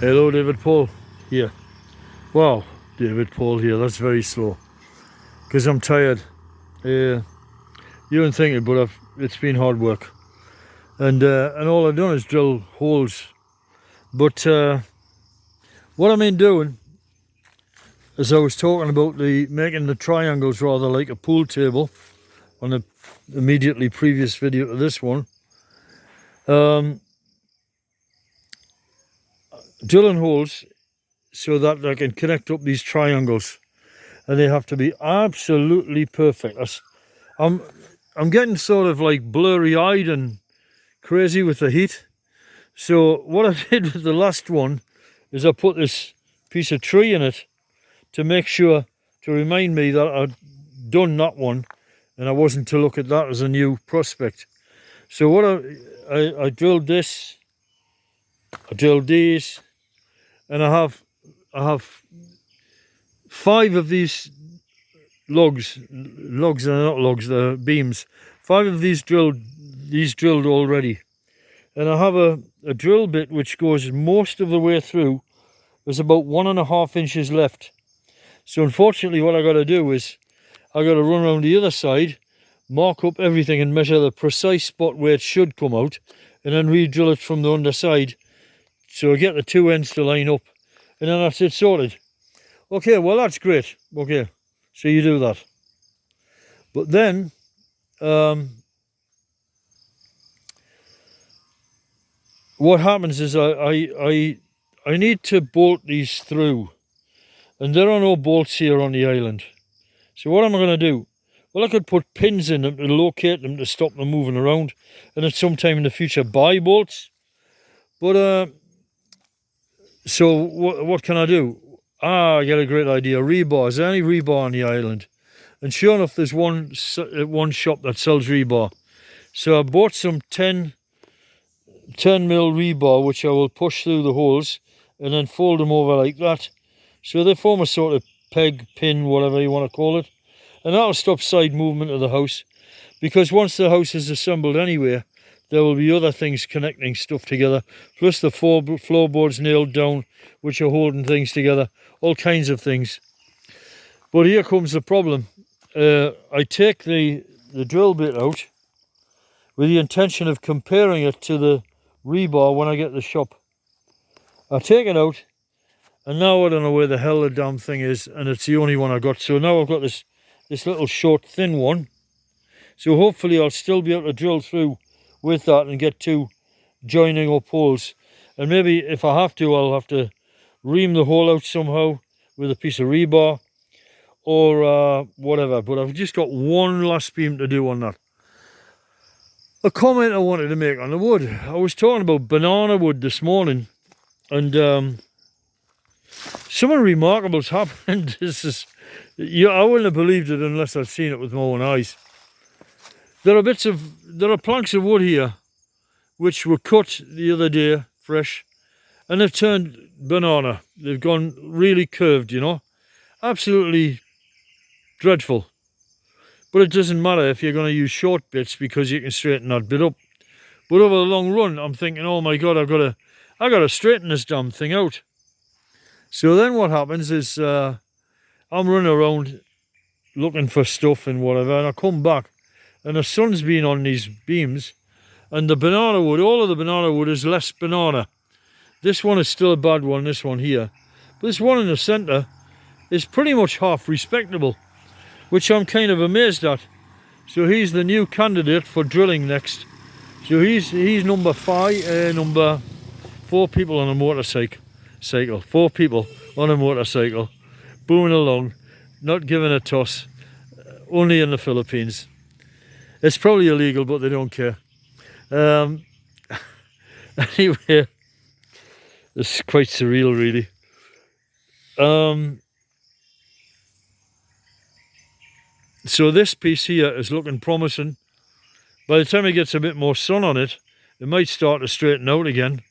Hello, David Paul here. Wow, David Paul here. That's very slow because I'm tired. You don't think it, but it's been hard work, and all I've done is drill holes. But what I mean doing, as I was talking about making the triangles rather like a pool table on the immediately previous video to this one. Drilling holes so that I can connect up these triangles, and they have to be absolutely perfect. I'm getting sort of like blurry-eyed and crazy with the heat. So what I did with the last one is I put this piece of tree in it to make sure, to remind me that I'd done that one and I wasn't to look at that as a new prospect. So what I drilled this, I drilled these, and I have 5 of these logs are not logs, they're beams. 5 of these drilled already, and I have a drill bit which goes most of the way through. There's about 1.5 inches left. So unfortunately what I got to do is I got to run around the other side, mark up everything and measure the precise spot where it should come out, and then re-drill it from the underside so I get the 2 ends to line up, and then that's it sorted. Okay, well that's great. Okay, so you do that. But then what happens is I need to bolt these through, and there are no bolts here on the island. So what am I going to do? Well, I could put pins in them to locate them to stop them moving around, and at some time in the future buy bolts. But so what can I do? I get a great idea. Rebar. Is there any rebar on the island? And sure enough, there's one shop that sells rebar. So I bought some 10 mil rebar, which I will push through the holes and then fold them over like that. So they form a sort of peg, pin, whatever you want to call it. And that'll stop side movement of the house. Because once the house is assembled anyway, there will be other things connecting stuff together. Plus the floorboards nailed down, which are holding things together. All kinds of things. But here comes the problem. I take the drill bit out with the intention of comparing it to the rebar when I get the shop. I take it out, and now I don't know where the hell the damn thing is, and it's the only one I got. So now I've got this little short thin one. So hopefully I'll still be able to drill through with that and get 2 joining up holes. And maybe if I have to, I'll have to ream the hole out somehow with a piece of rebar or whatever. But I've just got one last beam to do on that. A comment I wanted to make on the wood. I was talking about banana wood this morning, and something remarkable's happened. I wouldn't have believed it unless I'd seen it with my own eyes. There are planks of wood here which were cut the other day, fresh, and they've turned banana. They've gone really curved, you know. Absolutely dreadful. But it doesn't matter if you're going to use short bits, because you can straighten that bit up. But over the long run, I'm thinking, oh my God, I got to straighten this damn thing out. So then what happens is I'm running around looking for stuff and whatever, and I come back, and the sun's been on these beams, and the banana wood, all of the banana wood is less banana. This one is still a bad one, this one here. But this one in the centre is pretty much half respectable, which I'm kind of amazed at. So he's the new candidate for drilling next. So he's number 4 people on a motorcycle. 4 people on a motorcycle, booming along, not giving a toss, only in the Philippines. It's probably illegal, but they don't care. Anyway, it's quite surreal, really. So this piece here is looking promising. By the time it gets a bit more sun on it, it might start to straighten out again.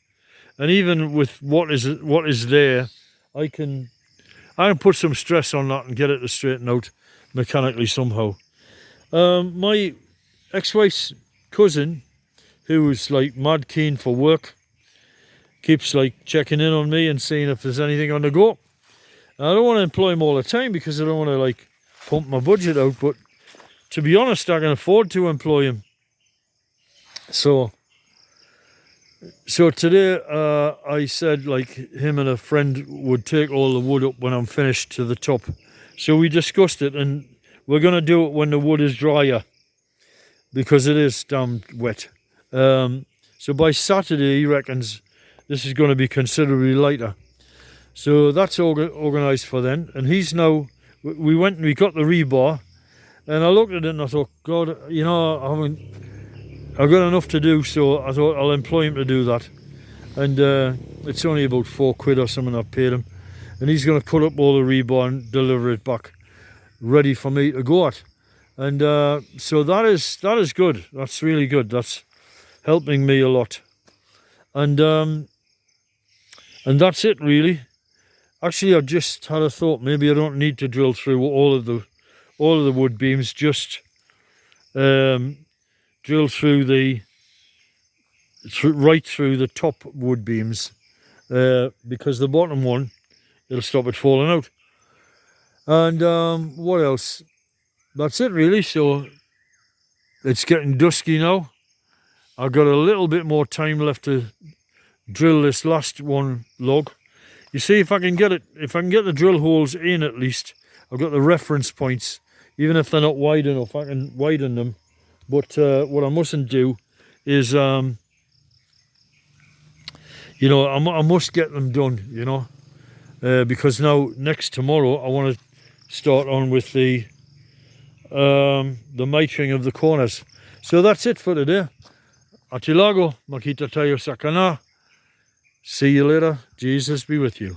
And even with what is there, I can put some stress on that and get it to straighten out mechanically somehow. My ex-wife's cousin, who was like mad keen for work, keeps like checking in on me and seeing if there's anything on the go. And I don't want to employ him all the time because I don't want to like pump my budget out, but to be honest, I can afford to employ him. So today I said like him and a friend would take all the wood up when I'm finished to the top. So we discussed it, and we're going to do it when the wood is drier because it is damn wet. So by Saturday he reckons this is going to be considerably lighter. So that's organised for then. And he's now, we went and we got the rebar, and I looked at it and I thought, God, you know, I've got enough to do, so I thought I'll employ him to do that. And it's only about £4 or something I've paid him. And he's going to put up all the rebar and deliver it back, ready for me to go at. And so that is good. That's really good. That's helping me a lot. And that's it really. Actually, I just had a thought. Maybe I don't need to drill through all of the wood beams. Just drill through right through the top wood beams, because the bottom one, it'll stop it falling out. And what else? That's it really. So it's getting dusky now. I've got a little bit more time left to drill this last one log. You see, if I can get the drill holes in at least, I've got the reference points. Even if they're not wide enough, I can widen them. But what I mustn't do is, you know, I must get them done, you know, because now tomorrow I want to start on with the mitring of the corners. So that's it for today. Atilago, makita tayo sa kana. See you later. Jesus be with you.